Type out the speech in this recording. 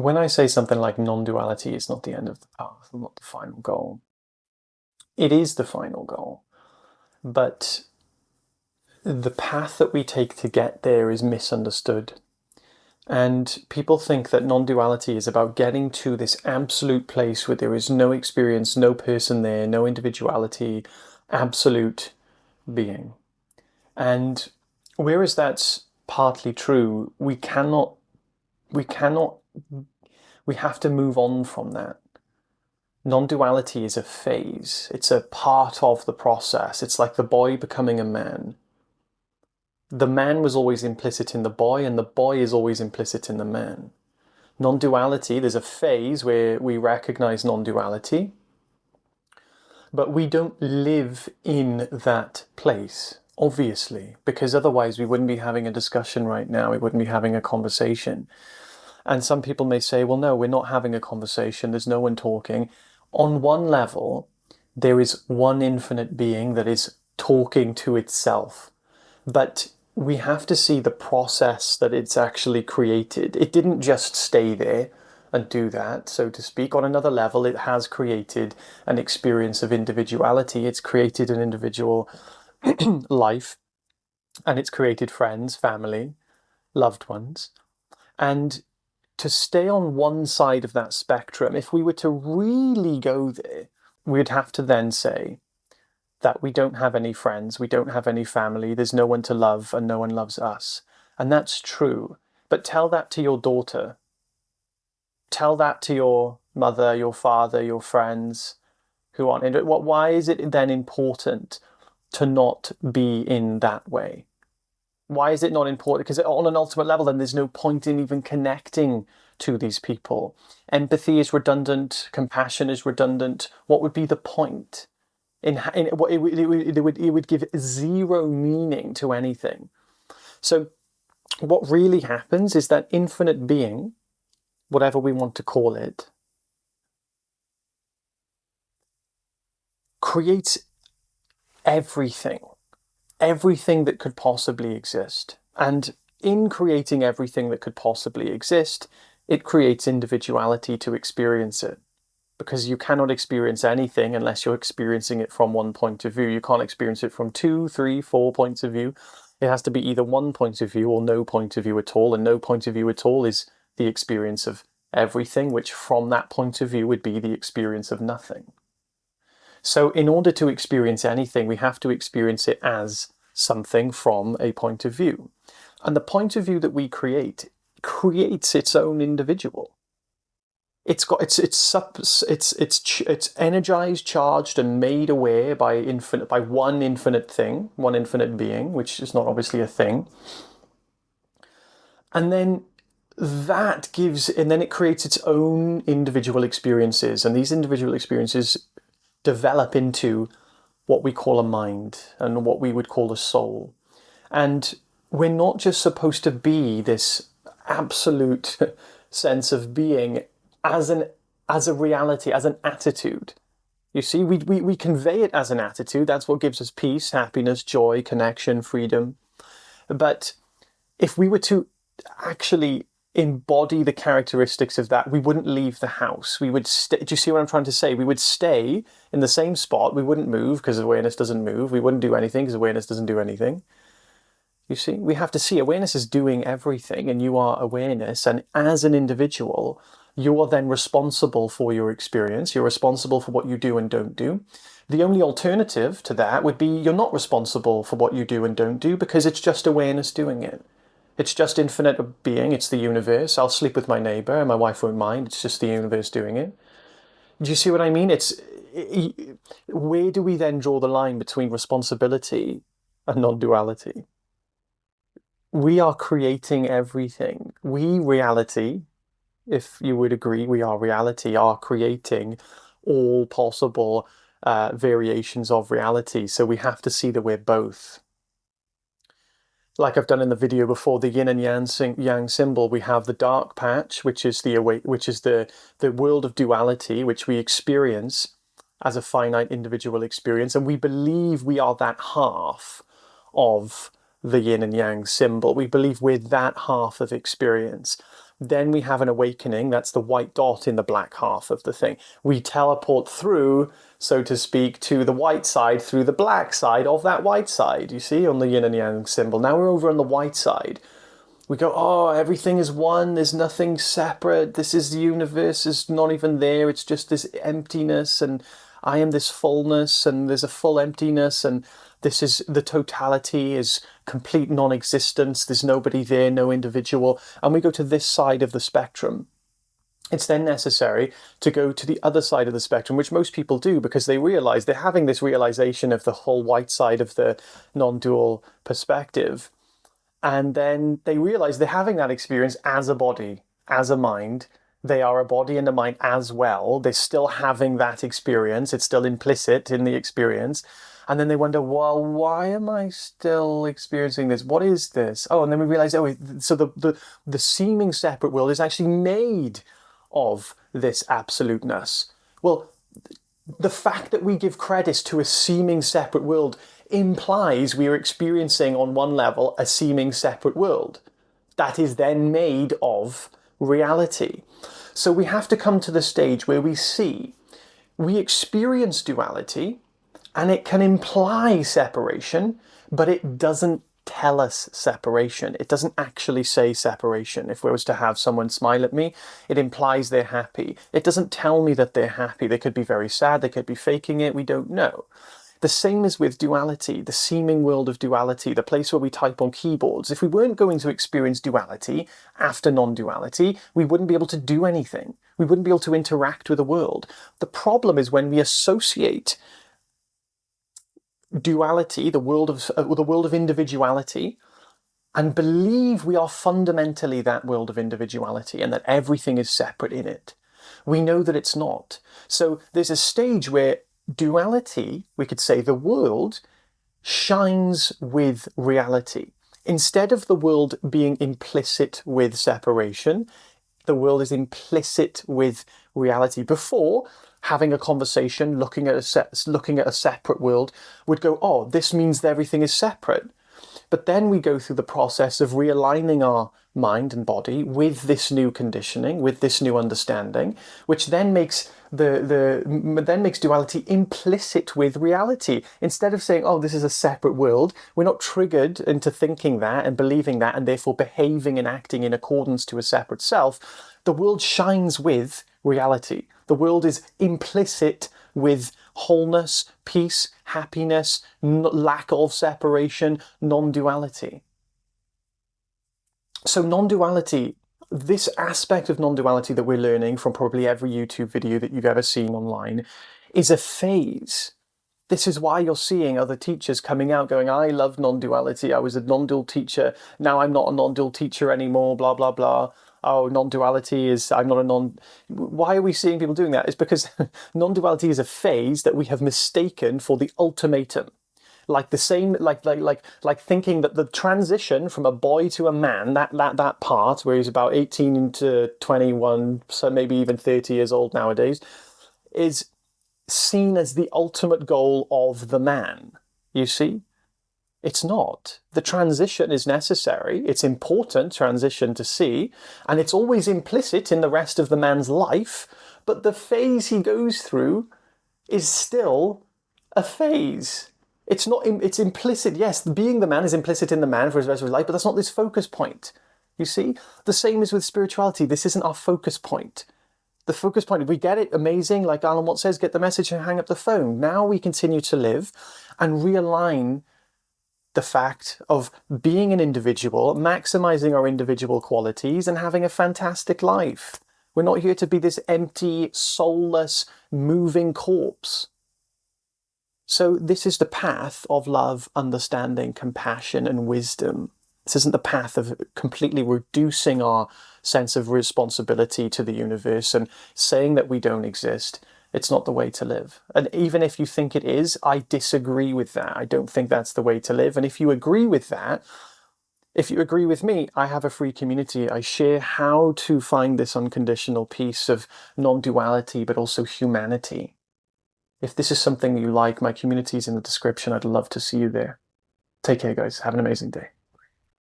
When I say something like non-duality is not the end of the path, not the final goal, it is the final goal. But the path that we take to get there is misunderstood. And people think that non-duality is about getting to this absolute place where there is no experience, no person there, no individuality, absolute being. And whereas that's partly true, we have to move on from that. Non-duality is a phase. It's a part of the process. It's like the boy becoming a man. The man was always implicit in the boy, and the boy is always implicit in the man. Non-duality, there's a phase where we recognize non-duality, but we don't live in that place, obviously, because otherwise we wouldn't be having a discussion right now. We wouldn't be having a conversation. And some people may say, well, no, we're not having a conversation. There's no one talking. On one level, there is one infinite being that is talking to itself. But we have to see the process that it's actually created. It didn't just stay there and do that, so to speak. On another level, it has created an experience of individuality. It's created an individual life, and it's created friends, family, loved ones. And to stay on one side of that spectrum, if we were to really go there, we'd have to then say that we don't have any friends, we don't have any family, there's no one to love, and no one loves us. And that's true. But tell that to your daughter. Tell that to your mother, your father, your friends who aren't into it. Why is it then important to not be in that way? Why is it not important? Because on an ultimate level, then there's no point in even connecting to these people. Empathy is redundant. Compassion is redundant. What would be the point? It would give zero meaning to anything. So what really happens is that infinite being, whatever we want to call it, creates everything that could possibly exist. And in creating everything that could possibly exist, it creates individuality to experience it. Because you cannot experience anything unless you're experiencing it from one point of view. You can't experience it from 2, 3, 4 points of view. It has to be either one point of view or no point of view at all. And no point of view at all is the experience of everything, which from that point of view would be the experience of nothing. So in order to experience anything, we have to experience it as something from a point of view. And the point of view that we create creates its own individual. It's energized, charged, and made aware by one infinite thing, one infinite being, which is not obviously a thing. And then it creates its own individual experiences, and these individual experiences develop into what we call a mind and what we would call a soul. And we're not just supposed to be this absolute sense of being as a reality, as an attitude. You see, we convey it as an attitude. That's what gives us peace, happiness, joy, connection, freedom. But if we were to actually embody the characteristics of that, we wouldn't leave the house. We would stay. Do you see what I'm trying to say? We would stay in the same spot. We wouldn't move because awareness doesn't move. We wouldn't do anything because awareness doesn't do anything. You see, we have to see awareness is doing everything, and you are awareness. And as an individual, you are then responsible for your experience. You're responsible for what you do and don't do. The only alternative to that would be you're not responsible for what you do and don't do because it's just awareness doing it. It's just infinite being. It's the universe. I'll sleep with my neighbor and my wife won't mind. It's just the universe doing it. Do you see what I mean? Where do we then draw the line between responsibility and non-duality? We are creating everything. We, reality, if you would agree, we are reality, are creating all possible variations of reality. So we have to see that we're both. Like I've done in the video before, the yin and yang symbol, we have the dark patch, which is the world of duality, which we experience as a finite individual experience, and we believe we are that half of the yin and yang symbol. We believe we're that half of experience. Then we have an awakening. That's the white dot in the black half of the thing. We teleport through, so to speak, to the white side through the black side of that white side. You see, on the yin and yang symbol. Now we're over on the white side. We go, oh, everything is one. There's nothing separate. This is the universe is not even there. It's just this emptiness, and I am this fullness, and there's a full emptiness, and this is the totality is complete non-existence. There's nobody there, no individual. And we go to this side of the spectrum. It's then necessary to go to the other side of the spectrum, which most people do because they realize they're having this realization of the whole white side of the non-dual perspective. And then they realize they're having that experience as a body, as a mind. They are a body and a mind as well. They're still having that experience. It's still implicit in the experience. And then they wonder, well, why am I still experiencing this? What is this? Oh, and then we realize, oh, so the seeming separate world is actually made of this absoluteness. Well, the fact that we give credit to a seeming separate world implies we are experiencing on one level a seeming separate world that is then made of reality. So we have to come to the stage where we experience duality, and it can imply separation, but it doesn't tell us separation. It doesn't actually say separation. If we was to have someone smile at me, it implies they're happy. It doesn't tell me that they're happy. They could be very sad. They could be faking it. We don't know. The same is with duality, the seeming world of duality, the place where we type on keyboards. If we weren't going to experience duality after non-duality, we wouldn't be able to do anything. We wouldn't be able to interact with the world. The problem is when we associate duality, the world of individuality, and believe we are fundamentally that world of individuality and that everything is separate in it. We know that it's not. So there's a stage where duality, we could say the world, shines with reality. Instead of the world being implicit with separation, the world is implicit with reality. Before, having a conversation, looking at a separate world, would go, oh, this means that everything is separate. But then we go through the process of realigning our mind and body with this new conditioning, with this new understanding, which then makes duality implicit with reality. Instead of saying, oh, this is a separate world, we're not triggered into thinking that and believing that and therefore behaving and acting in accordance to a separate self. The world shines with reality. The world is implicit with wholeness, peace, happiness, lack of separation, non-duality. So non-duality, this aspect of non-duality that we're learning from probably every YouTube video that you've ever seen online, is a phase. This is why you're seeing other teachers coming out going, I love non-duality, I was a non-dual teacher, now I'm not a non-dual teacher anymore, blah, blah, blah. Oh, non-duality is, I'm not a non... Why are we seeing people doing that? It's because non-duality is a phase that we have mistaken for the ultimatum. Like the same, like thinking that the transition from a boy to a man, that part where he's about 18 to 21, so maybe even 30 years old nowadays, is seen as the ultimate goal of the man. You see? It's not. The transition is necessary. It's important transition to see, and it's always implicit in the rest of the man's life, but the phase he goes through is still a phase. It's not. It's implicit. Yes, being the man is implicit in the man for his rest of his life, but that's not this focus point. You see? The same is with spirituality. This isn't our focus point. The focus point, if we get it, amazing, like Alan Watts says, get the message and hang up the phone. Now we continue to live and realign the fact of being an individual, maximizing our individual qualities and having a fantastic life. We're not here to be this empty, soulless, moving corpse. So this is the path of love, understanding, compassion, and wisdom. This isn't the path of completely reducing our sense of responsibility to the universe and saying that we don't exist. It's not the way to live. And even if you think it is, I disagree with that. I don't think that's the way to live. And if you agree with that, if you agree with me, I have a free community. I share how to find this unconditional peace of non-duality, but also humanity. If this is something you like, my community is in the description. I'd love to see you there. Take care, guys. Have an amazing day.